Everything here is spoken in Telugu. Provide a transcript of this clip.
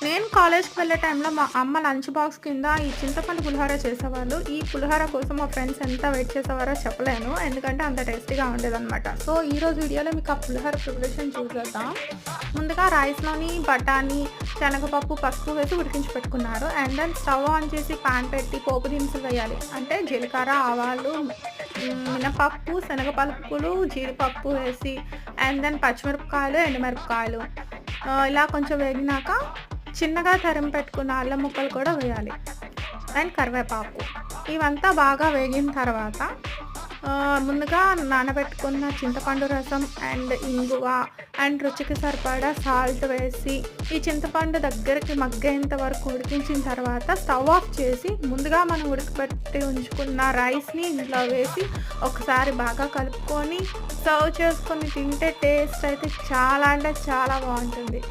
నేను కాలేజ్‌కి వెళ్ళే టైంలో మా అమ్మ లంచ్ బాక్స్ కింద ఈ చింతపండు పులిహోర చేసేవాళ్ళు. ఈ పులిహోర కోసం మా ఫ్రెండ్స్ ఎంత వెయిట్ చేసేవారో చెప్పలేను. ఎందుకంటే అంత టేస్టీగా ఉండేదనమాట. సో, ఈరోజు వీడియోలో మీకు ఆ పులిహోర ప్రిపరేషన్ చూసేద్దాం. ముందుగా రైస్‌లోని బఠానీ, శనగపప్పు, పసుపు వేసి ఉడికించి పెట్టుకున్నారు. అండ్ దెన్ స్టవ్ ఆన్ చేసి పాన్ పెట్టి పోపు దినుసులు వేయాలి. అంటే జీలకర్ర, ఆవాలు, మినపప్పు, శనగపలుకులు, జీడిపప్పు వేసి అండ్ దెన్ పచ్చిమిరపకాయలు, ఎండుమిరపకాయలు ఇలా కొంచెం వేగినాక చిన్నగా తరిమి పెట్టుకున్న అల్లం ముక్కలు కూడా వేయాలి. అండ్ కరివేపాకు. ఇవంతా బాగా వేగిన తర్వాత ముందుగా నానబెట్టుకున్న చింతపండు రసం అండ్ ఇంగువ అండ్ రుచికి సరిపడా సాల్ట్ వేసి ఈ చింతపండు దగ్గరికి మగ్గేంత వరకు ఉడికించిన తర్వాత స్టవ్ ఆఫ్ చేసి ముందుగా మనం ఉడకబెట్టి ఉంచుకున్న రైస్‌ని ఇందులో వేసి ఒకసారి బాగా కలుపుకొని సర్వ్ చేసుకొని తింటే టేస్ట్ అయితే చాలా అంటే చాలా బావుంటుంది.